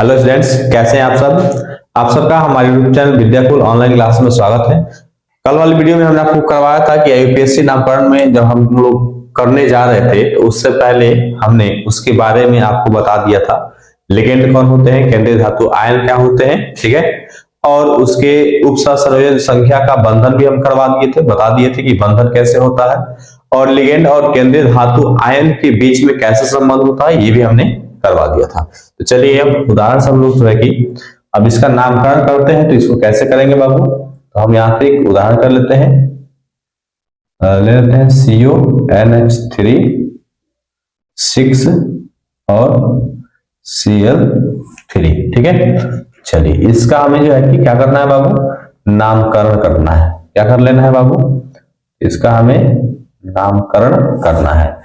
Hello students, कैसे हैं आप सब। आप सबका हमारे YouTube channel Vidyakul online class में स्वागत है। कल वाली वीडियो में हमने आपको करवाया था कि यूपीएससी नामकरण में जब हम लोग करने जा रहे थे तो उससे पहले हमने उसके बारे में आपको बता दिया था। लिगेंड कौन होते हैं, केंद्रीय धातु आयन क्या होते हैं, ठीक है। और उसके उपसंयोजन संख्या का बंधन भी हम करवा दिए थे, बता दिए थे कि बंधन कैसे होता है और लिगेंड और केंद्रीय धातु आयन के बीच में कैसे संबंध होता है ये भी हमने करवा दिया था। तो चलिए अब उदाहरण से हम लोग जो है कि अब इसका नामकरण करते हैं। तो इसको कैसे करेंगे बाबू, तो हम यहाँ पे एक उदाहरण कर लेते हैं। ले लेते हैं CONH3 6 और Cl3, ठीक है। चलिए इसका हमें जो है कि क्या करना है बाबू, नामकरण करना है। क्या कर लेना है बाबू, इसका हमें नामकरण करना है।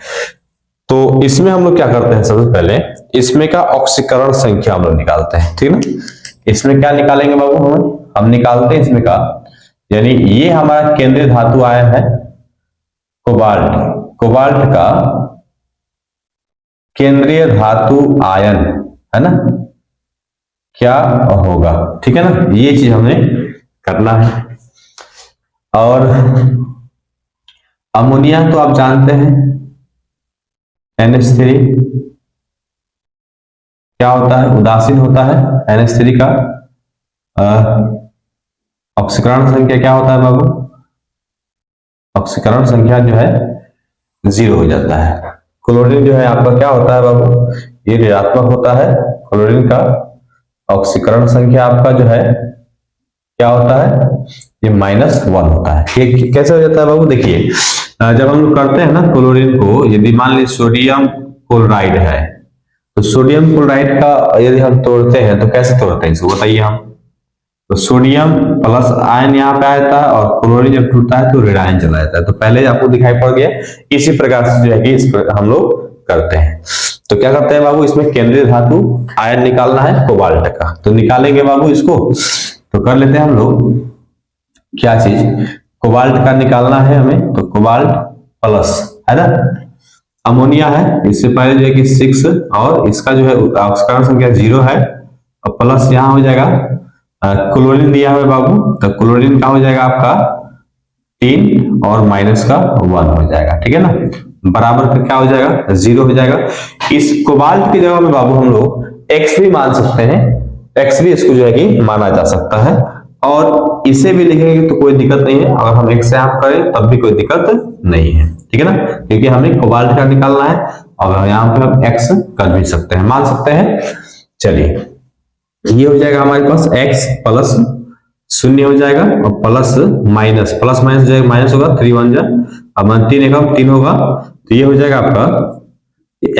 तो इसमें हम लोग क्या करते हैं, सबसे पहले इसमें का ऑक्सीकरण संख्या हम लोग निकालते हैं, ठीक है ना। इसमें क्या निकालेंगे बाबू, हम निकालते हैं इसमें का, यानी ये हमारा केंद्रीय धातु आयन है कोबाल्ट। कोबाल्ट का केंद्रीय धातु आयन है ना, क्या होगा, ठीक है ना। ये चीज हमें करना है। और अमोनिया तो आप जानते हैं NH3 क्या होता है, उदासीन होता है। NH3 का ऑक्सीकरण संख्या क्या होता है बाबू, ऑक्सीकरण संख्या जो है 0 हो जाता है। क्लोरीन जो है आपका क्या होता है बाबू, ये ऋणात्मक होता है। क्लोरीन का ऑक्सीकरण संख्या आपका जो है क्या होता है, ये -1 होता है। ये कैसे हो जाता है बाबू, देखिए जब हम लोग करते हैं ना क्लोरीन को, यदि मान लीजिए सोडियम क्लोराइड है तो सोडियम क्लोराइड का यदि हम तोड़ते हैं तो कैसे तोड़ते हैं इसको बताइए हम। तो सोडियम प्लस आयन यहाँ पे आता है और क्लोरीन जब टूटता है तो ऋण आयन चला जाता है। तो पहले आपको दिखाई पड़ गया, इसी प्रकार से जो है कि इस हम लोग करते हैं। तो क्या करते हैं बाबू, इसमें केंद्रीय धातु आयन निकालना है कोबाल्ट का। तो निकालेंगे बाबू इसको, तो कर लेते हैं हम लोग क्या चीज, कोबाल्ट का निकालना है हमें। तो कोबाल्ट प्लस है ना, अमोनिया है, इससे पहले जो है कि 6 और इसका जो है ऑक्सीकरण संख्या 0 है और प्लस यहाँ हो जाएगा क्लोरीन दिया हुआ बाबू। तो क्लोरीन का हो जाएगा आपका 3 और माइनस का 1 हो जाएगा, ठीक है ना। बराबर का क्या हो जाएगा, 0 हो जाएगा। इस कोबाल्ट की जगह में बाबू हम लोग X भी मान सकते हैं, X भी इसको जो है कि माना जा सकता है। और इसे भी लिखेंगे तो कोई दिक्कत नहीं है, अगर हम X से आप करें तब भी कोई दिक्कत नहीं है, ठीक है ना, क्योंकि हमें कोबाल्ट का निकालना है और यहाँ पे हम X कर भी सकते हैं, मान सकते हैं। चलिए ये हो जाएगा हमारे पास X प्लस 0 हो जाएगा और प्लस माइनस हो जाएगा, माइनस होगा 3 1 जा, अब 3 एकम 3 होगा। तो ये हो जाएगा आपका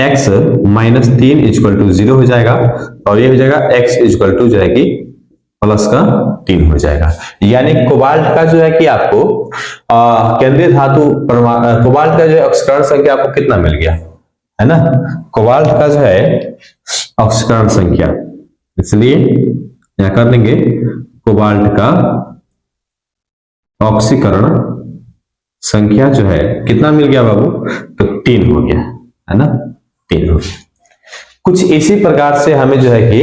x माइनस 3 इक्वल टू 0 हो जाएगा और ये हो जाएगा x इक्वल टू जो है कि प्लस का 3 हो जाएगा। यानी कोबाल्ट का जो है कि आपको केंद्रीय धातु कोबाल्ट का जो है ऑक्सीकरण संख्या आपको कितना मिल गया है ना, कोबाल्ट का जो है ऑक्सीकरण संख्या, इसलिए क्या कर देंगे, कोबाल्ट का ऑक्सीकरण संख्या जो है कितना मिल गया बाबू, तो 3 हो गया है ना, 3 हो गया। कुछ इसी प्रकार से हमें जो है कि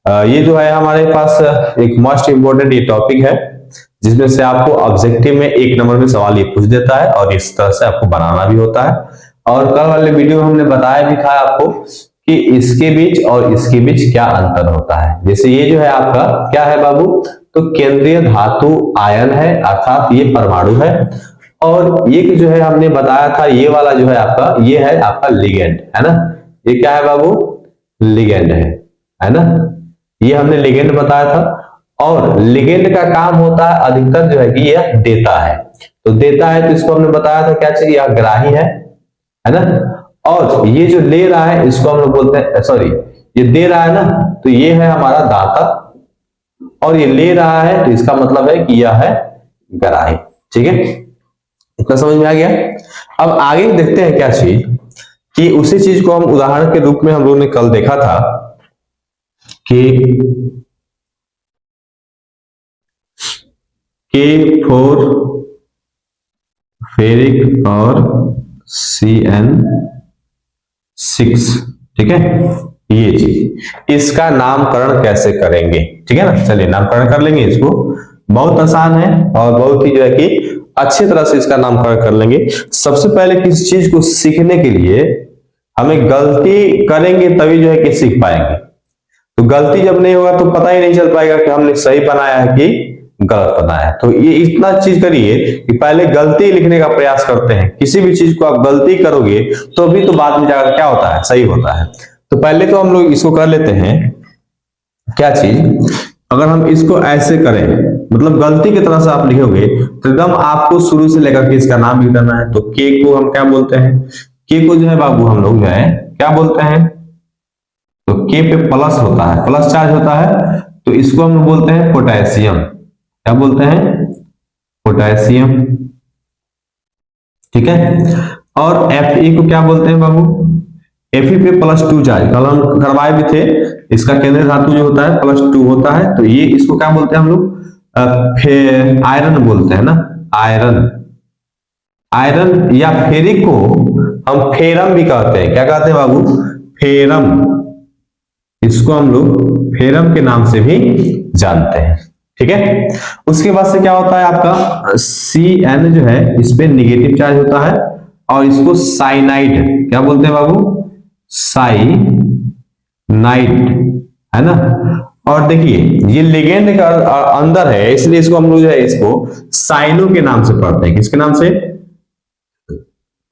ये जो है हमारे पास एक मोस्ट इंपोर्टेंट ये टॉपिक है जिसमें से आपको ऑब्जेक्टिव में 1 नंबर में सवाल ये पूछ देता है और इस तरह से आपको बनाना भी होता है। और कल वाले वीडियो में हमने बताया भी था आपको कि इसके बीच और इसके बीच क्या अंतर होता है। जैसे ये जो है आपका क्या है बाबू, तो केंद्रीय धातु आयन है, अर्थात ये परमाणु है। और ये जो है हमने बताया था ये वाला जो है आपका, ये है आपका लिगेंड है ना, ये क्या है बाबू, लिगेंड है ना, ये हमने लिगेंड बताया था। और लिगेंड का काम होता है अधिकतर जो है कि यह देता है, तो देता है तो इसको हमने बताया था क्या चाहिए, यह ग्राही है ना। और ये जो ले रहा है इसको हम लोग बोलते हैं, सॉरी ये दे रहा है ना, तो ये है हमारा दाता और ये ले रहा है तो इसका मतलब है कि यह है ग्राही, ठीक है, इतना समझ में आ गया। अब आगे देखते हैं क्या चीज, कि उसी चीज को हम उदाहरण के रूप में हम लोगों ने कल देखा था कि K4 फेरिक और CN6, ठीक है, ये चीज, इसका नामकरण कैसे करेंगे, ठीक है ना। चलिए नामकरण कर लेंगे इसको, बहुत आसान है और बहुत ही जो है कि अच्छी तरह से इसका नामकरण कर लेंगे। सबसे पहले किसी चीज को सीखने के लिए हमें गलती करेंगे तभी जो है कि सीख पाएंगे। तो गलती जब नहीं होगा तो पता ही नहीं चल पाएगा कि हमने सही बनाया है कि गलत बनाया है। तो ये इतना चीज करिए कि पहले गलती लिखने का प्रयास करते हैं। किसी भी चीज को आप गलती करोगे तो भी तो बाद में जाकर क्या होता है, सही होता है। तो पहले तो हम लोग इसको कर लेते हैं, क्या चीज, अगर हम इसको ऐसे करें, मतलब गलती की तरह से आप लिखोगे तो एकदम आपको शुरू से लेकर के इसका नाम भी करना है। तो के को हम क्या बोलते हैं, के को जो है बाबू हम लोग जो है क्या बोलते हैं, तो के पे प्लस होता है, प्लस चार्ज होता है, तो इसको हम बोलते हैं पोटेशियम। क्या बोलते हैं, पोटेशियम, ठीक है। और Fe को क्या बोलते हैं बाबू, Fe पे +2 चार्ज, कल हम करवाए भी थे, इसका केंद्रीय धातु जो होता है +2 होता है, तो ये इसको क्या बोलते हैं हम लोग, आयरन बोलते हैं ना, आयरन। आयरन या फेरिक को हम फेरम भी कहते हैं। क्या कहते हैं बाबू, फेरम। इसको हम लोग फेरम के नाम से भी जानते हैं, ठीक है। उसके बाद से क्या होता है आपका Cn जो है इस पे निगेटिव चार्ज होता है, और इसको साइनाइड क्या बोलते हैं बाबू, साइनाइड, है ना। और देखिए ये लिगेंड का अंदर है, इसलिए इसको हम लोग जो है इसको साइनो के नाम से पढ़ते हैं। किसके नाम से,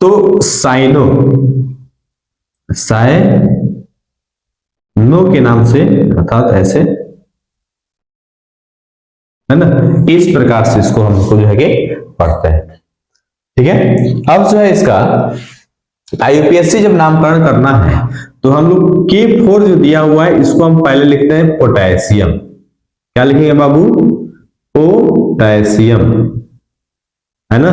तो साइनो, साइनो के नाम से, अर्थात ऐसे, है ना। इस प्रकार से इसको हमको जो है कि पढ़ते हैं, ठीक है। अब जो है इसका IUPAC जब नामकरण करना है तो हम लोग K4 जो दिया हुआ है इसको हम पहले लिखते हैं पोटेशियम। क्या लिखेंगे बाबू, पोटेशियम, है ना।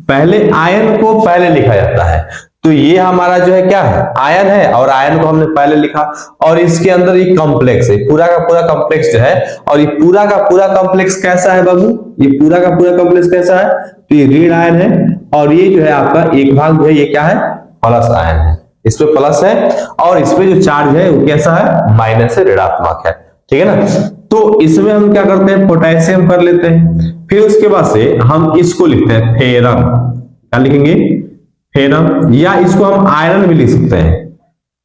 पहले आयन को पहले लिखा जाता है, तो ये हमारा जो है क्या है, आयन है, और आयन को हमने पहले लिखा, और इसके अंदर ये कॉम्प्लेक्स है, पूरा का पूरा कॉम्प्लेक्स जो है, और ये पूरा का पूरा कॉम्प्लेक्स कैसा है बाबू, ये पूरा का पूरा कॉम्प्लेक्स कैसा है, तो ये ऋण आयन है, और ये जो है आपका एक भाग जो है ये क्या है, प्लस आयन है। इस पे प्लस है, और इस पे जो चार्ज है वो कैसा है, माइनस है, ऋणात्मक है, ठीक है ना। तो इसमें हम क्या करते हैं, पोटेशियम कर लेते हैं। फिर उसके बाद से हम इसको लिखते हैं फेरम। क्या लिखेंगे, फेरम, या इसको हम आयरन भी लिख सकते हैं,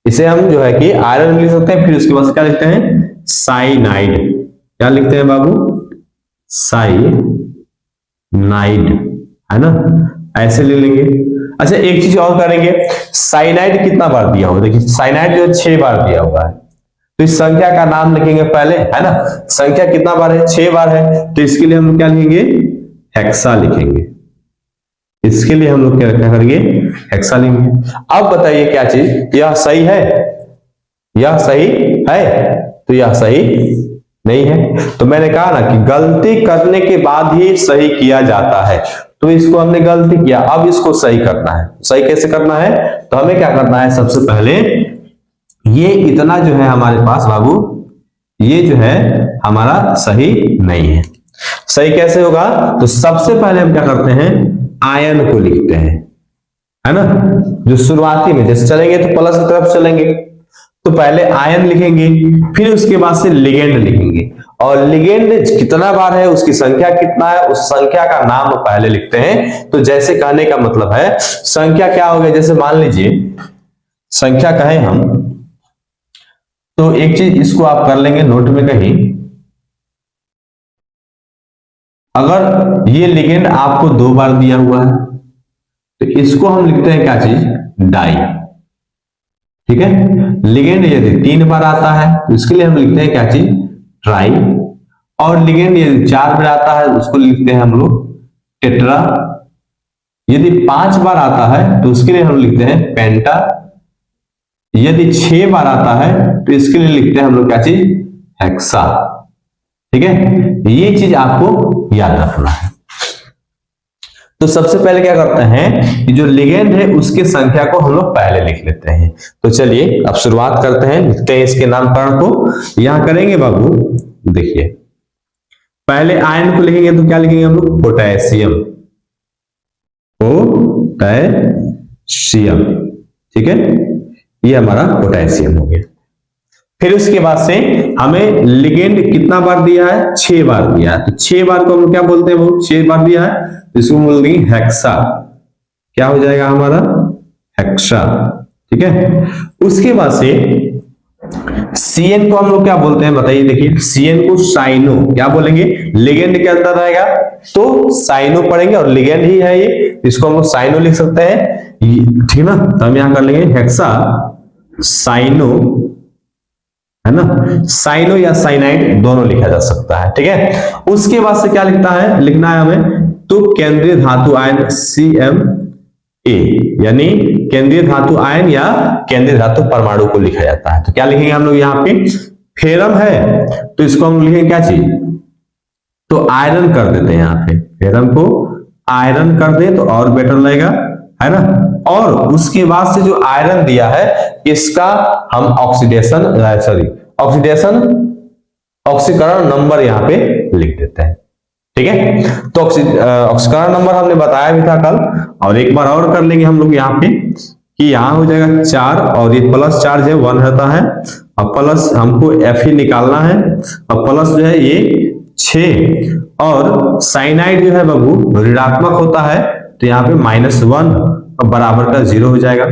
इसे हम जो है कि आयरन भी लिख सकते हैं। फिर उसके बाद क्या लिखते हैं, साइनाइड। क्या लिखते हैं बाबू, साइनाइड, है ना, ऐसे ले लेंगे। अच्छा एक चीज और करेंगे, साइनाइड कितना बार दिया हुआ, देखिए साइनाइड जो 6 बार दिया हुआ है, तो इस संख्या का नाम लिखेंगे पहले, है ना। संख्या कितना बार है, 6 बार है, तो इसके लिए हम क्या लिखेंगे, हेक्सा लिखेंगे। इसके लिए हम लोग क्या करेंगे, हेक्सा लिखेंगे। अब बताइए क्या चीज, यह सही है, यह सही है, तो यह सही नहीं है। तो मैंने कहा ना कि गलती करने के बाद ही सही किया जाता है, तो इसको हमने गलती किया, अब इसको सही करना है। सही कैसे करना है, तो हमें क्या करना है, सबसे पहले ये इतना जो है हमारे पास बाबू, ये जो है हमारा सही नहीं है। सही कैसे होगा, तो सबसे पहले हम क्या करते हैं, आयन को लिखते हैं, है ना। जो शुरुआती में जैसे चलेंगे तो प्लस की तरफ चलेंगे, तो पहले आयन लिखेंगे, फिर उसके बाद से लिगेंड लिखेंगे, और लिगेंड कितना बार है, उसकी संख्या कितना है, उस संख्या का नाम पहले लिखते हैं। तो जैसे कहने का मतलब है, संख्या क्या हो गया, जैसे मान लीजिए संख्या कहें हम, तो एक चीज इसको आप कर लेंगे नोट में कहीं, अगर ये लिगेंड आपको 2 बार दिया हुआ है तो इसको हम लिखते हैं क्या चीज, डाई, ठीक है। लिगेंड यदि 3 बार आता है तो इसके लिए हम लिखते हैं क्या चीज, ट्राई, और लिगेंड यदि 4 बार आता है उसको लिखते हैं हम लोग टेट्रा, यदि 5 बार आता है तो उसके लिए हम लिखते हैं पेंटा, यदि 6 बार आता है तो इसके लिए लिखते हैं हम लोग क्या चीज, हेक्सा, ठीक है। ये चीज आपको याद रखना है। तो सबसे पहले क्या करते हैं कि जो लिगेंड है उसकी संख्या को हम लोग पहले लिख लेते हैं। तो चलिए अब शुरुआत करते हैं, लिखते हैं इसके नामकरण को। यहां करेंगे बाबू, देखिए पहले आयन को लिखेंगे तो क्या लिखेंगे हम लोग, पोटेशियम, पोटेशियम, ठीक है। ये हमारा पोटेशियम हो गया। फिर उसके बाद से हमें लिगेंड कितना बार दिया है, 6 बार दिया है। तो 6 बार को हम क्या बोलते हैं, वो 6 बार दिया है तो इसको बोल देंगे हेक्सा। क्या हो जाएगा हमारा, हेक्सा। ठीक है, उसके बाद से सीएन को हम लोग क्या बोलते हैं बताइए, देखिए सीएन को साइनो क्या बोलेंगे, लिगेंड के अंदर रहेगा तो साइनो पढ़ेंगे और लिगेंड ही है ये, इसको हम लोग साइनो लिख सकते हैं, ठीक ना। तो हम यहां कर लेंगे हेक्सा साइनो, है ना, साइनो या साइनाइड दोनों लिखा जा सकता है। ठीक है, उसके बाद से क्या लिखना है हमें, तो केंद्रीय धातु आयन CMA, यानी केंद्रीय धातु आयन या केंद्रीय धातु परमाणु को लिखा जाता है। तो क्या लिखेंगे हम लोग यहाँ पे, फेरम है तो इसको हम लिखेंगे क्या चीज, तो आयरन कर देते हैं, यहाँ पे फेरम को आयरन कर दे तो और बेटर लगेगा, है ना। और उसके बाद से जो आयरन दिया है इसका हम ऑक्सीकरण नंबर यहाँ पे लिख देते हैं। ठीक है, तो ऑक्सीकरण नंबर हमने बताया भी था कल, और एक बार और कर लेंगे हम लोग यहाँ पे कि यहाँ हो जाएगा 4 और ये प्लस चार्ज है 1 रहता है, और प्लस हमको Fe निकालना है, और प्लस जो है ये 6, और साइनाइड जो है बाबू ऋणात्मक होता है तो यहाँ पे -1 और बराबर का 0 हो जाएगा।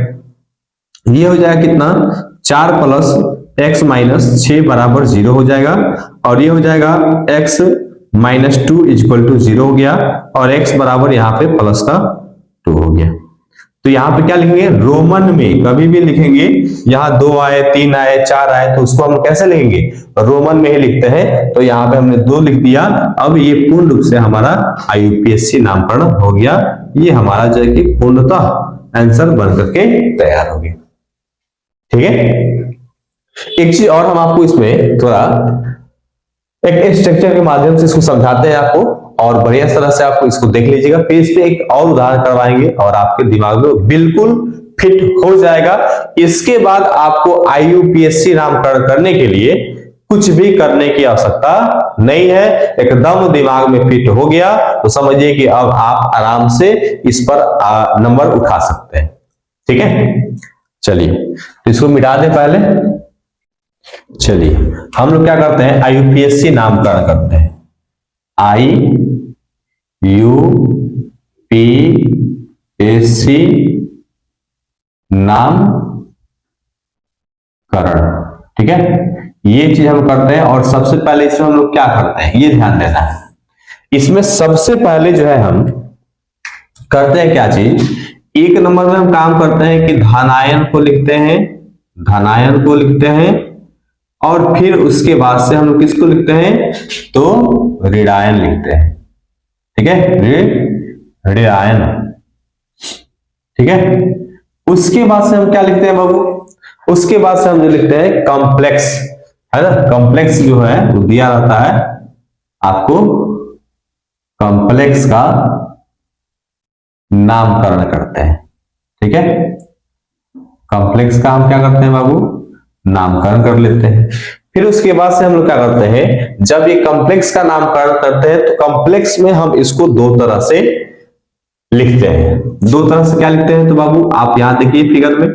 ये हो जाएगा कितना, 4 + x - 6 बराबर 0 हो जाएगा, और ये हो जाएगा x - 2 = 0 हो गया, और x बराबर यहाँ पे प्लस का 2 हो गया। तो यहाँ पे क्या लिखेंगे, रोमन में कभी भी लिखेंगे, यहाँ 2 आए 3 आए 4 आए तो उसको हम कैसे लिखेंगे, रोमन में ही लिखते हैं। तो यहाँ पे हमने 2 लिख दिया। अब ये पूर्ण रूप से हमारा IUPAC नामकरण हो गया। ये हमारा जो है कि पूर्णतः आंसर बन करके तैयार हो गया। ठीक है, एक चीज और हम आपको इसमें थोड़ा एक स्ट्रक्चर के माध्यम से इसको समझाते हैं आपको, और बढ़िया तरह से आपको इसको देख लीजिएगा। पेज पे एक और उदाहरण करवाएंगे और आपके दिमाग में बिल्कुल फिट हो जाएगा। इसके बाद आपको IUPAC नामकरण करने के लिए कुछ भी करने की आवश्यकता नहीं है, एकदम दिमाग में फिट हो गया तो समझिए कि अब आप आराम से इस पर नंबर उठा सकते हैं। ठीक है, चलिए इसको मिटा दें पहले। चलिए हम लोग क्या करते हैं, IUPAC नामकरण करते हैं। IUPAC नामकरण, ठीक है, ये चीज हम करते हैं। और सबसे पहले इसमें हम लोग क्या करते हैं, ये ध्यान देना है। इसमें सबसे पहले जो है हम करते हैं क्या चीज, 1 नंबर में हम काम करते हैं कि धनायन को लिखते हैं, धनायन को लिखते हैं, और फिर उसके बाद से हम लोग किसको लिखते हैं, तो ऋणायन लिखते हैं। ठीक है, ऋणायन। ठीक है, उसके बाद से हम क्या लिखते हैं बाबू, उसके बाद से हम जो लिखते हैं कॉम्प्लेक्स, है ना। कॉम्प्लेक्स जो है वो दिया रहता है आपको, कॉम्प्लेक्स का नामकरण करते हैं। ठीक है, कॉम्प्लेक्स का हम क्या करते हैं बाबू, नामकरण कर लेते हैं। फिर उसके बाद से हम लोग क्या करते हैं, जब ये कॉम्प्लेक्स का नामकरण करते हैं तो कॉम्प्लेक्स में हम इसको 2 तरह से लिखते हैं। 2 तरह से क्या लिखते हैं, तो बाबू आप यहां देखिए फिगर में,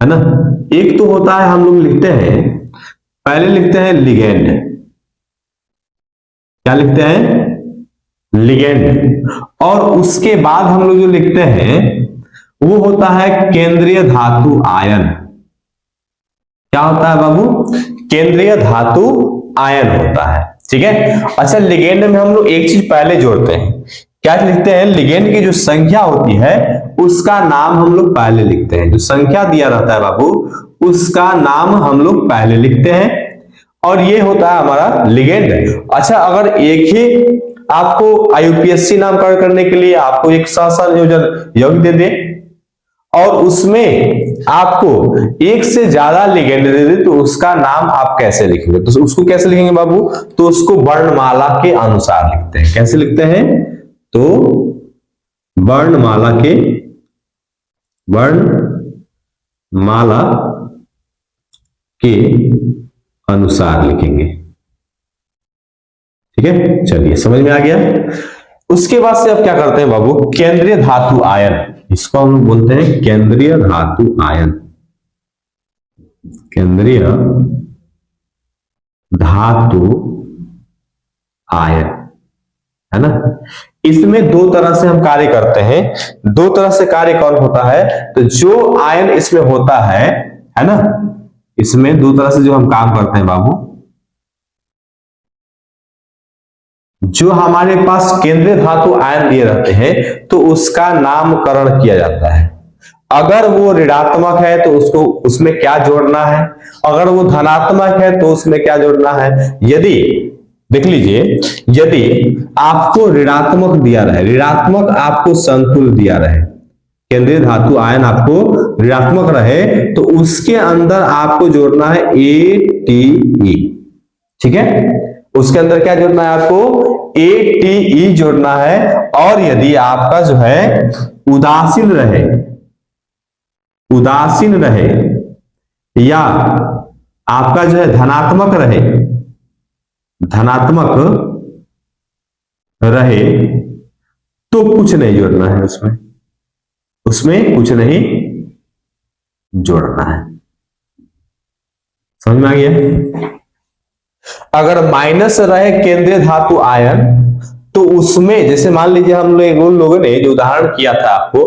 है ना। एक तो होता है हम लोग लिखते हैं, पहले लिखते हैं लिगेंड, क्या लिखते हैं, लिगेंड, और उसके बाद हम लोग जो लिखते हैं वो होता है केंद्रीय धातु आयन। क्या होता है बाबू, केंद्रीय धातु आयन होता है। ठीक है, अच्छा लिगेंड में हम लोग एक चीज पहले जोड़ते हैं, क्या लिखते हैं, लिगेंड की जो संख्या होती है उसका नाम हम लोग पहले लिखते हैं। जो संख्या दिया रहता है बाबू उसका नाम हम लोग पहले लिखते हैं, और ये होता है हमारा लिगेंड। अच्छा, अगर एक ही आपको IUPAC नामकरण करने के लिए आपको एक सहसंयोजन यौगिक दे दे और उसमें आपको एक से ज्यादा लिगेंड दे दे तो उसका नाम आप कैसे लिखेंगे, तो उसको कैसे लिखेंगे बाबू, तो उसको वर्णमाला के अनुसार लिखते हैं। कैसे लिखते हैं, तो वर्णमाला के अनुसार लिखेंगे। ठीक है, चलिए समझ में आ गया। उसके बाद से अब क्या करते हैं बाबू, केंद्रीय धातु आयन, इसको हम बोलते हैं केंद्रीय धातु आयन। केंद्रीय धातु आयन, है ना। इसमें दो तरह से हम कार्य करते हैं। दो तरह से कार्य कौन होता है, तो जो आयन इसमें होता है ना, इसमें दो तरह से जो हम काम करते हैं बाबू, जो हमारे पास केंद्रीय धातु आयन दिए रहते हैं तो उसका नामकरण किया जाता है। अगर वो ऋणात्मक है तो उसको उसमें क्या जोड़ना है, अगर वो धनात्मक है तो उसमें क्या जोड़ना है। यदि देख लीजिए, यदि आपको ऋणात्मक दिया रहे, ऋणात्मक आपको संकुल दिया रहे, केंद्रीय धातु आयन आपको ऋणात्मक रहे, तो उसके अंदर आपको जोड़ना है ATE, ठीक है। उसके अंदर क्या जोड़ना है आपको, ATE जोड़ना है। और यदि आपका जो है उदासीन रहे, उदासीन रहे या आपका जो है धनात्मक रहे, धनात्मक रहे, तो कुछ नहीं जोड़ना है उसमें, उसमें कुछ नहीं जोड़ना है। समझ में आ गया। अगर माइनस रहे केंद्रीय धातु आयन तो उसमें, जैसे मान लीजिए हम लोगों ने जो उदाहरण किया था आपको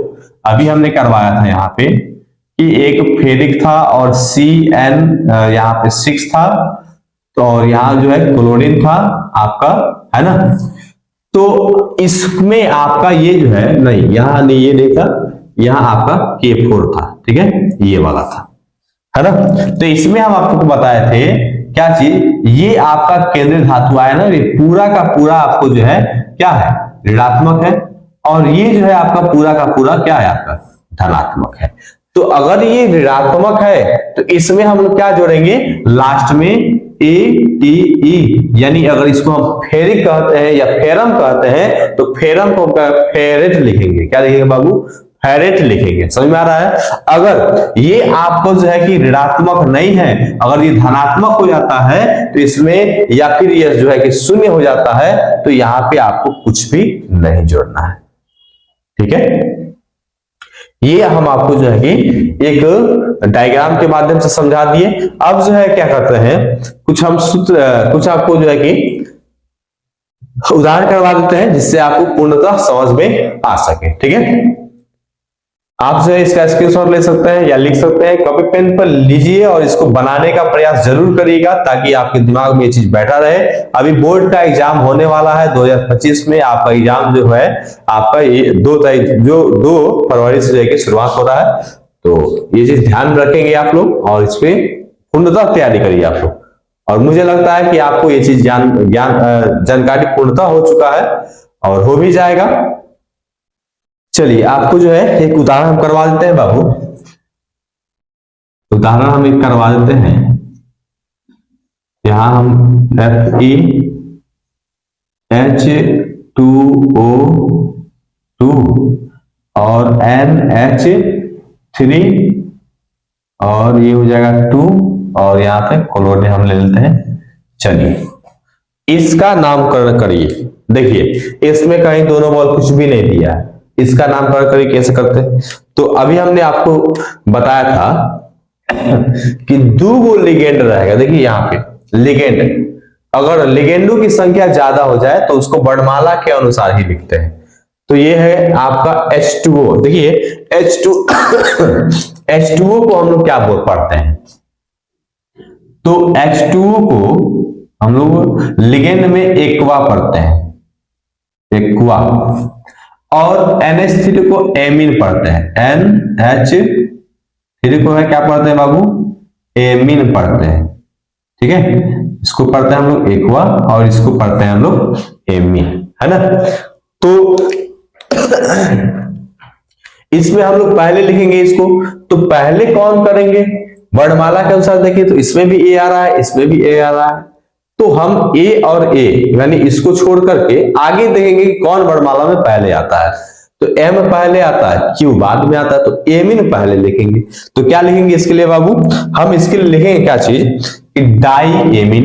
अभी हमने करवाया था यहाँ पे कि एक फेरिक था और CN यहाँ पे 6 था, तो और यहाँ जो है क्लोरीन था आपका, है ना। तो इसमें आपका ये जो है नहीं, यहाँ नहीं, ये नहीं था, यहाँ आपका K4 था, ठीक है, ये वाला था, है ना। तो इसमें हम आपको बताए थे क्या चीज, ये आपका केंद्रीय धातु आयन है, ये पूरा का पूरा आपको जो है क्या है, ऋणात्मक है, और ये जो है आपका पूरा का पूरा क्या है, आपका धनात्मक है। तो अगर ये ऋणात्मक है तो इसमें हम लोग क्या जोड़ेंगे, लास्ट में ATE, यानी अगर इसको हम फेरिक कहते हैं या फेरम कहते हैं तो फेरम को फेरेट लिखेंगे, क्या लिखेंगे बाबू, फेरेट लिखेंगे। समझ में आ रहा है। अगर ये आपको जो है कि ऋणात्मक नहीं है, अगर ये धनात्मक हो जाता है तो इसमें, या फिर ये जो है कि शून्य हो जाता है, तो यहाँ पे आपको कुछ भी नहीं जोड़ना है, ठीक है। ये हम आपको जो है कि एक डायग्राम के माध्यम से समझा दिए। अब जो है क्या करते हैं, कुछ हम सूत्र, कुछ आपको जो है कि उदाहरण करवा देते हैं जिससे आपको पूर्णतः समझ में आ सके, ठीक है। आप जो है इसका स्क्रीनशॉट ले सकते हैं या लिख सकते हैं, कॉपी पेन पर लीजिए और इसको बनाने का प्रयास जरूर करिएगा ताकि आपके दिमाग में ये चीज बैठा रहे। अभी बोर्ड का एग्जाम होने वाला है 2025 में, आपका एग्जाम जो है आपका ये 2 फरवरी से जाके शुरुआत हो रहा है, तो ये चीज ध्यान रखेंगे आप लोग और इस पे पूर्णतः तैयारी करिए आप लोग। और मुझे लगता है कि आपको ये चीज जानकारी पूर्णतः हो चुका है और हो भी जाएगा। चलिए आपको जो है एक उदाहरण हम करवा देते हैं बाबू, उदाहरण हम एक करवा देते हैं। यहां हम FeH2O2 और NH3 और ये हो जाएगा 2 और यहां पे क्लोरीन हम ले लेते हैं। चलिए इसका नामकरण करिए। देखिए इसमें कहीं दोनों बॉल कुछ भी नहीं दिया है, इसका नामकरण करिए कैसे करते हैं। तो अभी हमने आपको बताया था कि 2 लिगेंड रहेगा। देखिए यहाँ पे लिगेंड, अगर लिगेंडों की संख्या ज्यादा हो जाए तो उसको वर्णमाला के अनुसार ही लिखते हैं। तो ये है आपका H2O। देखिए H2O को हम लोग क्या पढ़ते हैं, तो H2O को हम लोग लिगेंड में एक्वा पढ़ते हैं, एक्वा, और NH3 को एमीन पढ़ते हैं, NH3 को है क्या पढ़ते हैं बाबू, एमीन पढ़ते हैं, ठीक है। इसको पढ़ते हैं हम लोग एक्वा और इसको पढ़ते हैं हम लोग एमीन, है ना। तो इसमें हम लोग पहले लिखेंगे इसको, तो पहले कौन करेंगे वर्णमाला के अनुसार। देखिए तो इसमें भी ए आ रहा है, इसमें भी ए आ रहा है, तो हम ए और ए यानी इसको छोड़ करके आगे देखेंगे कि कौन वर्णमाला में पहले आता है। तो एम पहले आता है, क्यू बाद में आता है, तो एमीन पहले लिखेंगे। तो क्या लिखेंगे इसके लिए बाबू, हम इसके लिए लिखेंगे क्या चीज कि डाई एमीन,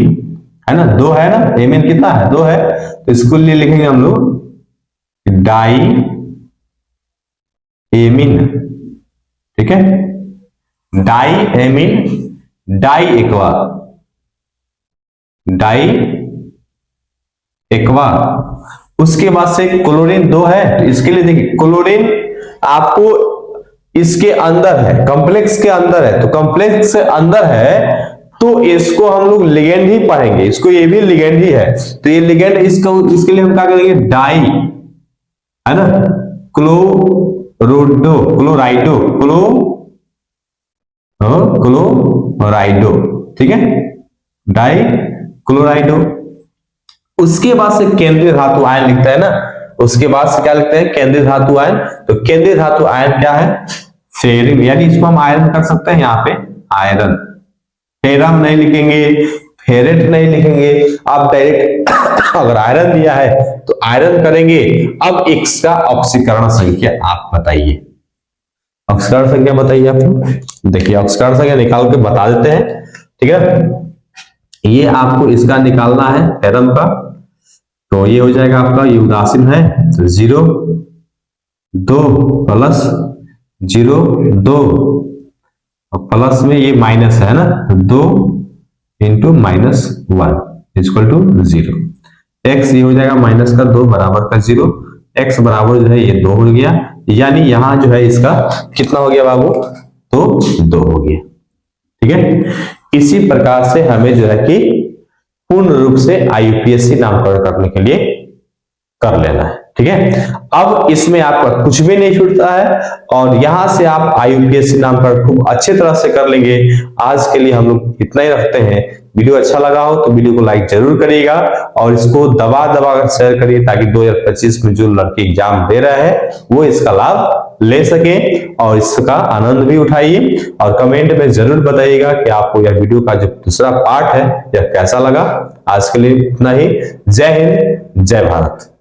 है ना, 2 है ना, एमीन कितना है 2 है, तो इसके लिए लिखेंगे हम लोग डाई एमीन, ठीक है, diamine diaqua, diaqua. उसके बाद से क्लोरीन 2 है, तो इसके लिए देखिए क्लोरीन आपको इसके अंदर है, कॉम्प्लेक्स के अंदर है, तो कॉम्प्लेक्स से अंदर है तो इसको हम लोग लिगेंड ही पढ़ेंगे, इसको ये भी लिगेंड ही है, तो ये लिगेंड इसको, इसके लिए हम क्या करेंगे, डाई, है ना, क्लोरोडो, क्लोराइडो, क्लोराइडो, ठीक है, डाई क्लोराइडो। उसके बाद से केंद्रीय धातु आयन लिखता है ना, उसके बाद से क्या लिखते हैं, केंद्रीय धातु आयन। तो केंद्रीय धातु आयन क्या है, फेरिन, यानी इसको हम आयरन कर सकते हैं, यहाँ पे आयरन, फेरम नहीं लिखेंगे, फेरेट नहीं लिखेंगे, आप डायरेक्ट अगर आयरन दिया है तो आयरन करेंगे। अब इसका ऑक्सीकरण संख्या आप बताइए, ऑक्सीकरण संख्या बताइए आप। देखिए ऑक्सीकरण संख्या निकाल के बता देते हैं, ठीक है। ये आपको इसका निकालना है फेरम का, तो ये हो जाएगा आपका, ये उदासीन है तो 0 2 प्लस 0 2 प्लस में ये माइनस है ना, 2 इंटू -1 इक्वल टू 0। एक्स ये हो जाएगा माइनस का 2 बराबर का 0, एक्स बराबर जो है ये 2 हो गया, यानी यहां जो है इसका कितना हो गया बाबू, तो 2 हो गया, ठीक है। इसी प्रकार से हमें जो है कि पूर्ण रूप से IUPAC नामकरण करने के लिए कर लेना है, ठीक है। अब इसमें आपका कुछ भी नहीं छूटता है और यहां से आप IUPAC नामकरण खूब अच्छे तरह से कर लेंगे। आज के लिए हम लोग इतना ही रखते हैं। वीडियो अच्छा लगा हो तो वीडियो को लाइक जरूर करिएगा और इसको दबा कर शेयर करिए, ताकि 2025 में जो लड़के एग्जाम दे रहे हैं वो इसका लाभ ले सके और इसका आनंद भी उठाइए। और कमेंट में जरूर बताइएगा कि आपको यह वीडियो का जो दूसरा पार्ट है यह कैसा लगा। आज के लिए इतना ही। जय हिंद, जय भारत।